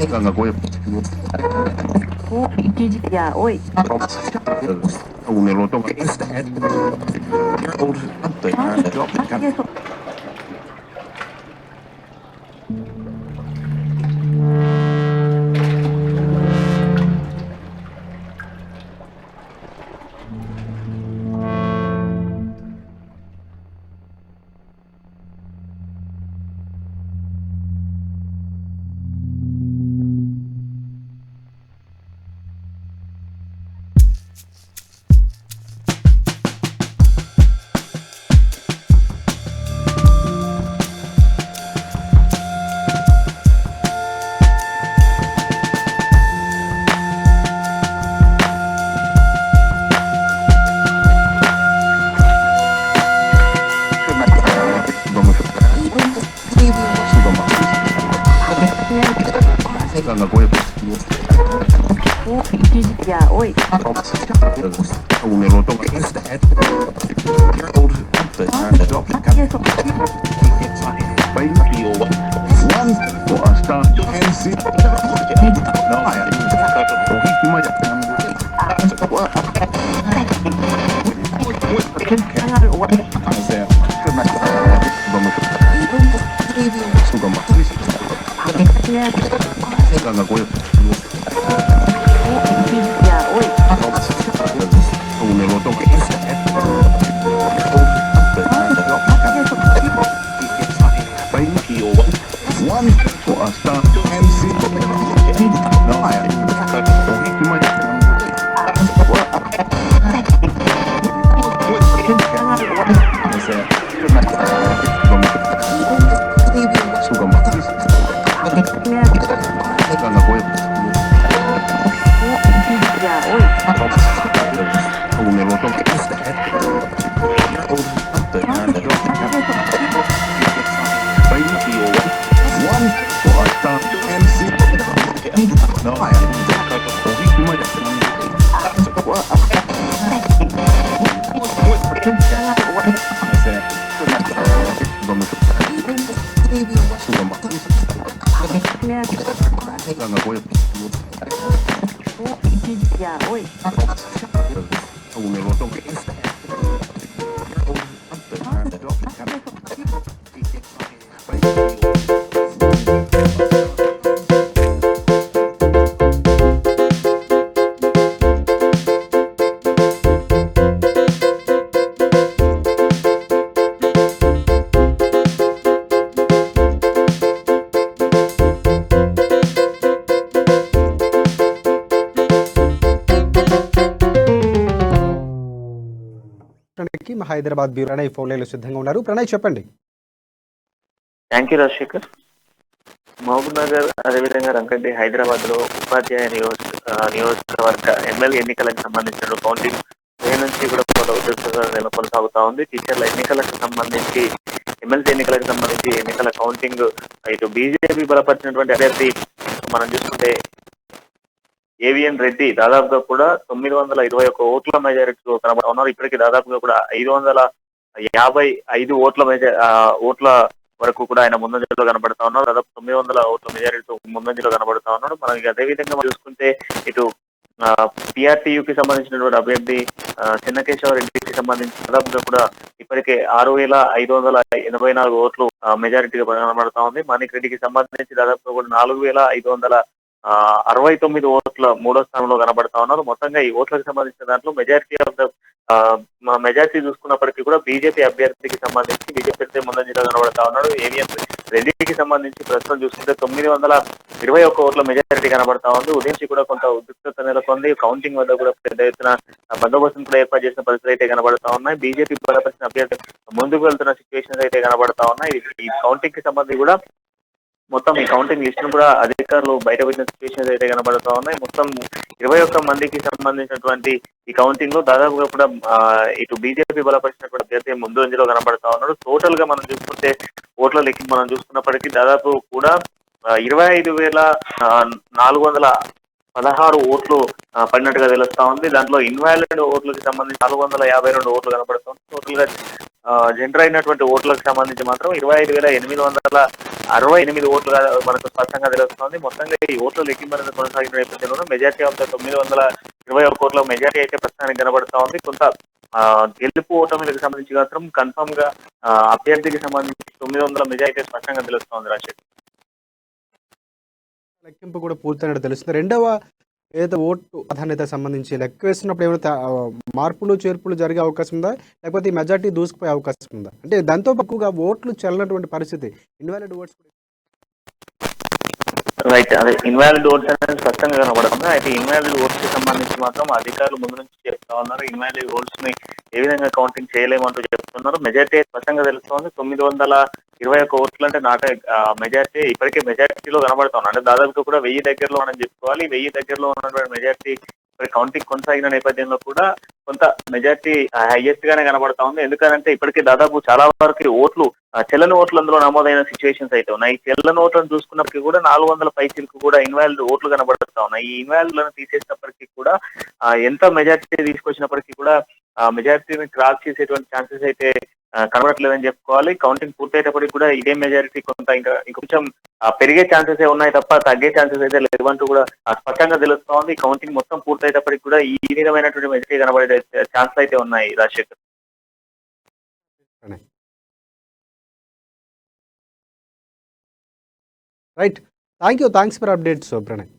Ganga Goya. Ya, oi. Un eloto. Yes. Ganga Goya. Ya, oi. Un eloto. One for a start. Ganga Goya. Ya, oi. Un eloto. One for a start. Ganga Goya. Ya, oi. Un eloto. One for a start. Ganga Goya. Ya, oi. Un eloto. మా Hyderabad bureau Pranay phone లైన్లో సిద్ధంగా ఉన్నారు. ప్రణయ్ చెప్పండి. Thank you Rajasekhar. Mahabubnagar అదేవిధంగా రంగరెడ్డి హైదరాబాద్ లో ఉపాధ్యాయ నియోజకవర్గ MLA ఎన్నికలకు సంబంధించిన కౌంటింగ్ నుంచి కూడా ఉద్యోగ కొనసాగుతా ఉంది. టీచర్ల ఎన్నికలకు సంబంధించి ఎమ్మెల్సీ ఎన్నికలకు సంబంధించి ఎన్నికల కౌంటింగ్ ఇటు బీజేపీ బలపరిచినటువంటి అభ్యర్థి మనం చూసుకుంటే ఏవిఎన్ రెడ్డి దాదాపుగా కూడా 921 ఓట్ల మెజారిటీతో కనబడతా ఉన్నారు. ఇప్పటికీ దాదాపుగా కూడా 555 ఓట్ల వరకు కూడా ఆయన ముందంజలో కనబడతా ఉన్నారు. దాదాపు 900 ఓట్ల మెజారిటీతో ముందంజలో కనబడతా ఉన్నాడు. మనకి అదేవిధంగా చూసుకుంటే ఇటు పిఆర్టీయుకి సంబంధించినటువంటి అభ్యర్థి చెన్నకేశవరెడ్డికి సంబంధించి దాదాపుగా కూడా ఇప్పటికే 6584 ఓట్లు మెజారిటీగా కనబడతా ఉంది. మాణిక్ రెడ్డికి సంబంధించి దాదాపుగా కూడా 4569 ఓట్ల మూడో స్థానంలో కనబడతా ఉన్నారు. మొత్తంగా ఈ ఓట్లకు సంబంధించిన దాంట్లో మెజారిటీ చూసుకున్నప్పటికీ కూడా బీజేపీ అభ్యర్థికి సంబంధించి బీజేపీ ముందంజలో కనబడతా ఉన్నాడు. ఏవిఎన్ రెడ్డికి సంబంధించి ప్రస్తుతం చూసుకుంటే 921 ఓట్ల మెజారిటీ కనబడతా ఉంది. ఉదయం నుంచి కూడా కొంత ఉద్రిక్తత నెలకొంది. కౌంటింగ్ వద్ద కూడా పెద్ద ఎత్తున బందోబస్తును కూడా ఏర్పాటు చేసిన పరిస్థితులు అయితే కనబడతా ఉన్నాయి. బీజేపీ బలపరిచిన అభ్యర్థి ముందుకు వెళ్తున్న సిచ్యువేషన్స్ అయితే కనబడతా ఉన్నాయి. ఈ కౌంటింగ్ కి సంబంధించి కూడా మొత్తం ఈ కౌంటింగ్ లిస్ట్ ను కూడా అధికారులు బయట పెట్టిన సిచ్యువేషన్స్ అయితే కనబడతా ఉన్నాయి. మొత్తం 21 మందికి సంబంధించినటువంటి ఈ కౌంటింగ్ లో దాదాపుగా కూడా ఇటు బీజేపీ బలపరిచినటువంటి అభ్యర్థి ముందంజలో కనబడతా ఉన్నాడు. టోటల్ గా మనం చూసుకుంటే ఓట్ల లెక్కింపు మనం చూసుకున్నప్పటికీ దాదాపు కూడా 25,416 ఓట్లు పడినట్టుగా తెలుస్తా ఉంది. దాంట్లో ఇన్వాలిడ్ ఓట్లకి సంబంధించి 452 ఓట్లు కనబడుతుంది. టోటల్ గా జనరల్ అయినటువంటి ఓట్లకు సంబంధించి మాత్రం 25,868 ఓట్లుగా మనకు స్పష్టంగా తెలుస్తోంది. మొత్తంగా ఈ ఓట్ల లెక్కింపు అనేది కొనసాగిన నేపథ్యంలో మెజార్టీ ఆఫ్ ద 921 కోట్ల మెజార్టీ అయితే ప్రస్తుతానికి కనబడతా ఉంది. కొంత గెలుపు ఓటమిలకు సంబంధించి మాత్రం కన్ఫర్మ్ గా అభ్యర్థికి సంబంధించి 900 మెజార్టీ స్పష్టంగా తెలుస్తోంది రాజశేఖర్. లెక్కింపు కూడా పూర్తయినట్టు తెలుస్తుంది. రెండవ ఏదైతే ఓటు ప్రాధాన్యతకు సంబంధించి లెక్క వేస్తున్నప్పుడు ఏమైనా మార్పులు చేర్పులు జరిగే అవకాశం ఉందా, లేకపోతే ఈ మెజార్టీ దూసుకుపోయే అవకాశం ఉందా? అంటే దాంతో ఎక్కువగా ఓట్లు చెల్లనటువంటి పరిస్థితి, ఇన్వాలిడ్ ఓట్స్ రైట్, అదే ఇన్వాలిడ్ ఓట్స్ అనేది స్పష్టంగా కనబడుతుంది. అయితే ఇన్వాలిడ్ ఓట్స్ కి సంబంధించి మాత్రం అధికారులు ముందు నుంచి చెప్తా ఉన్నారు. ఇన్వాలిడ్ ఓట్స్ ని ఏ విధంగా కౌంటింగ్ చేయలేమంటూ చెప్తున్నారు. మెజార్టీ స్పష్టంగా తెలుస్తోంది. 921 ఓట్లు అంటే మెజార్టీ ఇప్పటికే మెజార్టీలో కనబడతా ఉంది. అంటే దాదాపుగా కూడా 1000 దగ్గరలో మనం చెప్పుకోవాలి. 1000 దగ్గరలో ఉన్నటువంటి మెజార్టీ కౌంటింగ్ కొనసాగిన నేపథ్యంలో కూడా కొంత మెజార్టీ హైయెస్ట్ గానే కనబడతా ఉంది. ఎందుకంటే ఇప్పటికే దాదాపు చాలా వరకు ఓట్లు చెల్లని ఓట్లు అందులో నమోదైన సిచ్యువేషన్స్ అయితే ఉన్నాయి. చెల్లని ఓట్లను చూసుకున్నప్పటికీ కూడా 400 పైచీలకు కూడా ఇన్వాలిడ్ ఓట్లు కనబడుతా ఉన్నాయి. ఈ ఇన్వాలిడ్లను తీసేసినప్పటికీ కూడా ఎంత మెజార్టీ తీసుకొచ్చినప్పటికీ కూడా మెజార్టీని క్రాస్ చేసేటువంటి ఛాన్సెస్ అయితే కనబడట్లేదని చెప్పుకోవాలి. కౌంటింగ్ పూర్తయ్యేటప్పటికి కూడా ఇదే మెజారిటీ కొంత ఇంకా ఇంకొంచెం పెరిగే ఛాన్సెస్ ఉన్నాయి తప్ప తగ్గే ఛాన్సెస్ అయితే లేవంటూ కూడా స్పష్టంగా తెలుస్తోంది. కౌంటింగ్ మొత్తం పూర్తయ్యేటప్పటికి కూడా ఈ విధమైనటువంటి మెజారిటీ కనబడే ఛాన్సెస్ అయితే ఉన్నాయి Rajasekhar. Right, thanks for updates Pranay.